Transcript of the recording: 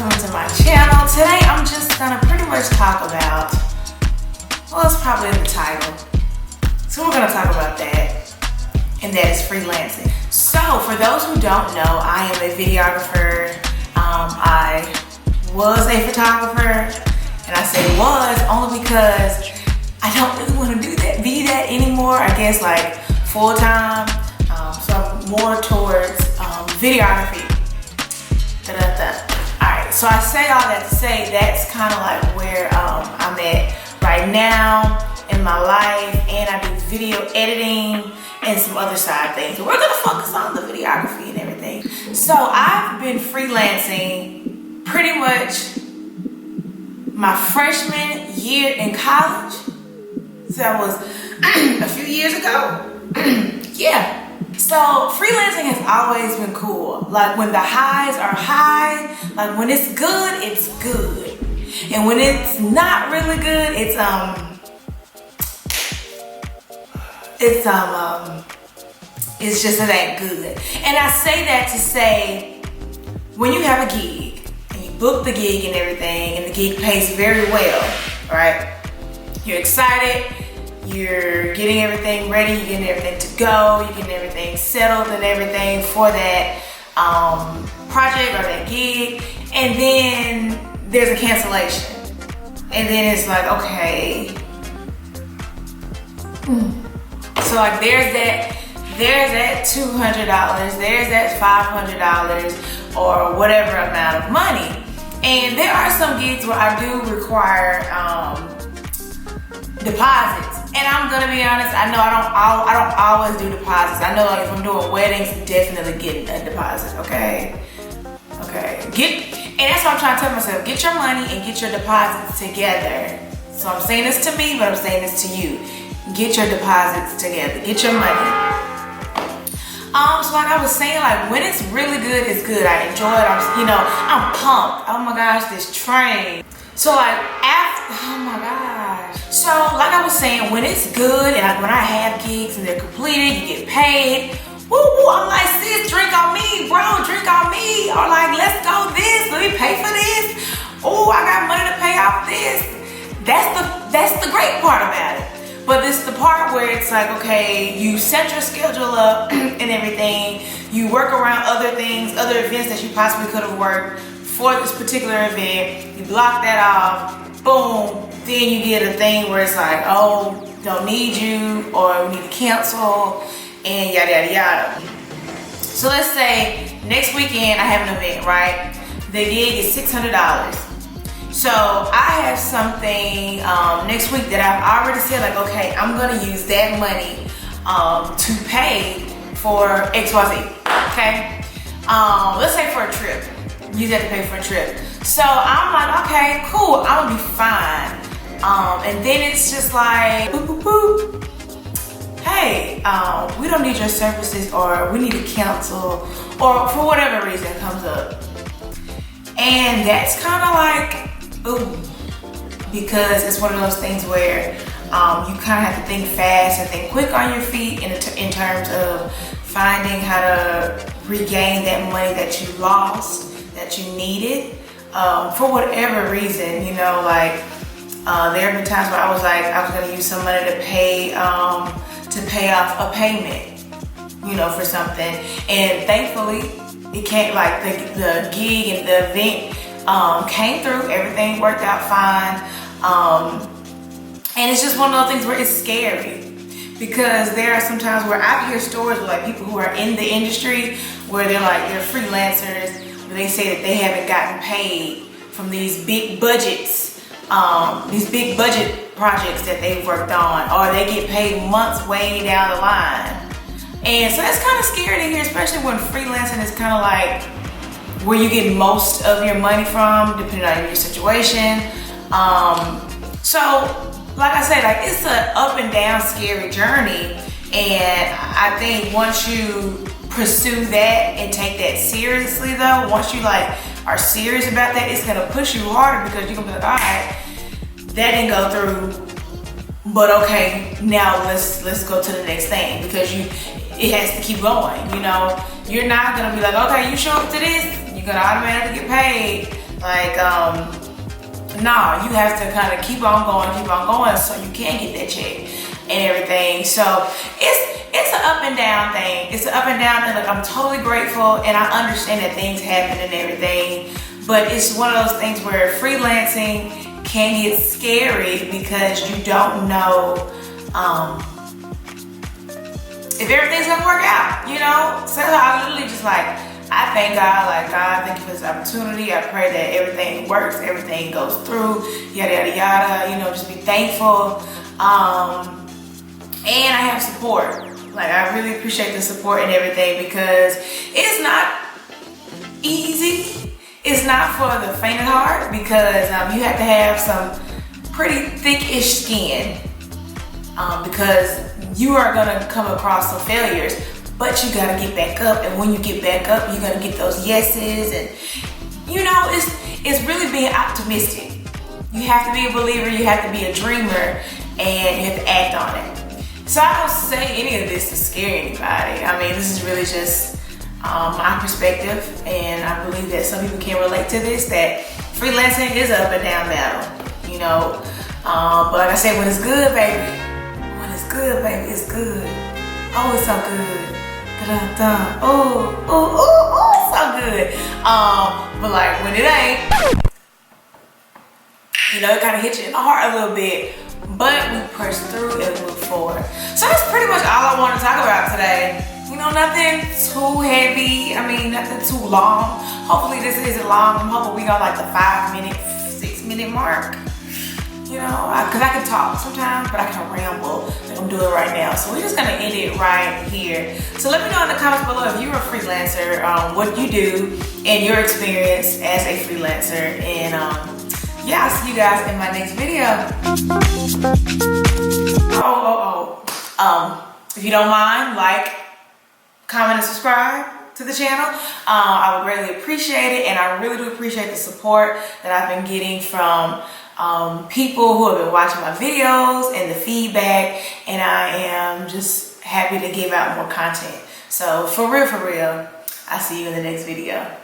coming to my channel. Today I'm just gonna pretty much talk about, well, it's probably in the title. So we're gonna talk about that, and that is freelancing. So for those who don't know, I am a videographer. I was a photographer, and I say was only because I don't really want to be that anymore. I guess like full time. So I'm more towards videography. Alright, so I say all that to say that's kind of like where I'm at right now in my life, and I do video editing and some other side things. We're gonna focus on the videography and everything. So I've been freelancing pretty much my freshman year in college. So that was a few years ago. Yeah. So freelancing has always been cool. Like when the highs are high, like when it's good, it's good. And when it's not really good, it's just, it ain't good. And I say that to say, when you have a gig and you book the gig and everything, and the gig pays very well, right? You're excited. You're getting everything ready, you're getting everything to go, you're getting everything settled and everything for that project or that gig, and then there's a cancellation. And then it's like, okay. So like there's that $200, there's that $500 or whatever amount of money. And there are some gigs where I do require deposits. And I'm gonna be honest, I know I don't always do deposits. I know like if I'm doing weddings, definitely get a deposit, okay? And that's what I'm trying to tell myself, get your money and get your deposits together. So I'm saying this to me, but I'm saying this to you. Get your deposits together, get your money. So like I was saying, like when it's really good, it's good. I enjoy it, I'm pumped. Oh my gosh, this train. So like oh my gosh. So like I was saying, when it's good and like when I have gigs and they're completed, you get paid. Woo woo, I'm like, sis, drink on me, bro, drink on me. Or like, let's go this, let me pay for this. Oh, I got money to pay off this. That's the great part about it. But it's the part where it's like, okay, you set your schedule up and everything. You work around other things, other events that you possibly could have worked for this particular event. You block that off, boom. Then you get a thing where it's like, oh, don't need you, or we need to cancel, and yada yada yada. So let's say next weekend I have an event, right? The gig is $600. So I have something next week that I've already said, like, okay, I'm gonna use that money to pay for XYZ, okay? Let's say for a trip. Use that to pay for a trip. So I'm like, okay, cool, I'm gonna be fine. And then it's just like, boop, boop, boop. Hey, we don't need your services, or we need to cancel, or for whatever reason comes up. And that's kind of like, ooh, because it's one of those things where you kind of have to think fast and think quick on your feet in terms of finding how to regain that money that you lost, that you needed, for whatever reason, like there have been times where I was like, I was gonna use some money to pay off a payment, for something, and thankfully it came, like the gig and the event came through, everything worked out fine, and it's just one of those things where it's scary. Because there are some times where I hear stories with like people who are in the industry where they're freelancers, but they say that they haven't gotten paid from these big budgets, these big budget projects that they've worked on, or they get paid months way down the line. And so that's kind of scary to hear, especially when freelancing is kind of like where you get most of your money from, depending on your situation. So like I said, like it's an up and down scary journey, and I think once you pursue that and take that seriously though, once you like are serious about that, it's gonna push you harder, because you're gonna be like, all right, that didn't go through, but okay, now let's go to the next thing, because it has to keep going, You're not gonna be like, okay, you show up to this, you're gonna automatically get paid. Like, nah, you have to kind of keep on going so you can get that check and everything. So it's an up and down thing. It's an up and down thing. Like, I'm totally grateful and I understand that things happen and everything, but it's one of those things where freelancing can get scary because you don't know if everything's gonna work out, you know? So I literally just like, I thank God, like, God, thank you for this opportunity. I pray that everything works, everything goes through, yada, yada, yada, you know, just be thankful. And I have support. Like, I really appreciate the support and everything because it's not easy. It's not for the faint of heart because you have to have some pretty thick-ish skin because you are gonna come across some failures, but you gotta get back up. And when you get back up, you're gonna get those yeses. And you know, it's really being optimistic. You have to be a believer, you have to be a dreamer, and you have to act on it. So I don't say any of this to scare anybody. I mean, this is really just my perspective, and I believe that some people can relate to this, that freelancing is an up and down battle, you know. But like I said, when it's good, baby, it's good. Oh, it's so good. Da-da-da. Oh, it's so good. But like when it ain't, you know, it kind of hits you in the heart a little bit, but we push through and move forward. So that's pretty much all I want to talk about today. You know, nothing too heavy. I mean, nothing too long. Hopefully this isn't long. I'm hoping we got like the 5-minute, 6-minute mark. You know, because I can talk sometimes, but I can ramble like I'm doing right now. So we're just gonna end it right here. So let me know in the comments below if you're a freelancer, what you do and your experience as a freelancer. And yeah, I'll see you guys in my next video. If you don't mind, like, comment, and subscribe to the channel. I would greatly appreciate it, and I really do appreciate the support that I've been getting from people who have been watching my videos and the feedback, and I am just happy to give out more content. So for real, I'll see you in the next video.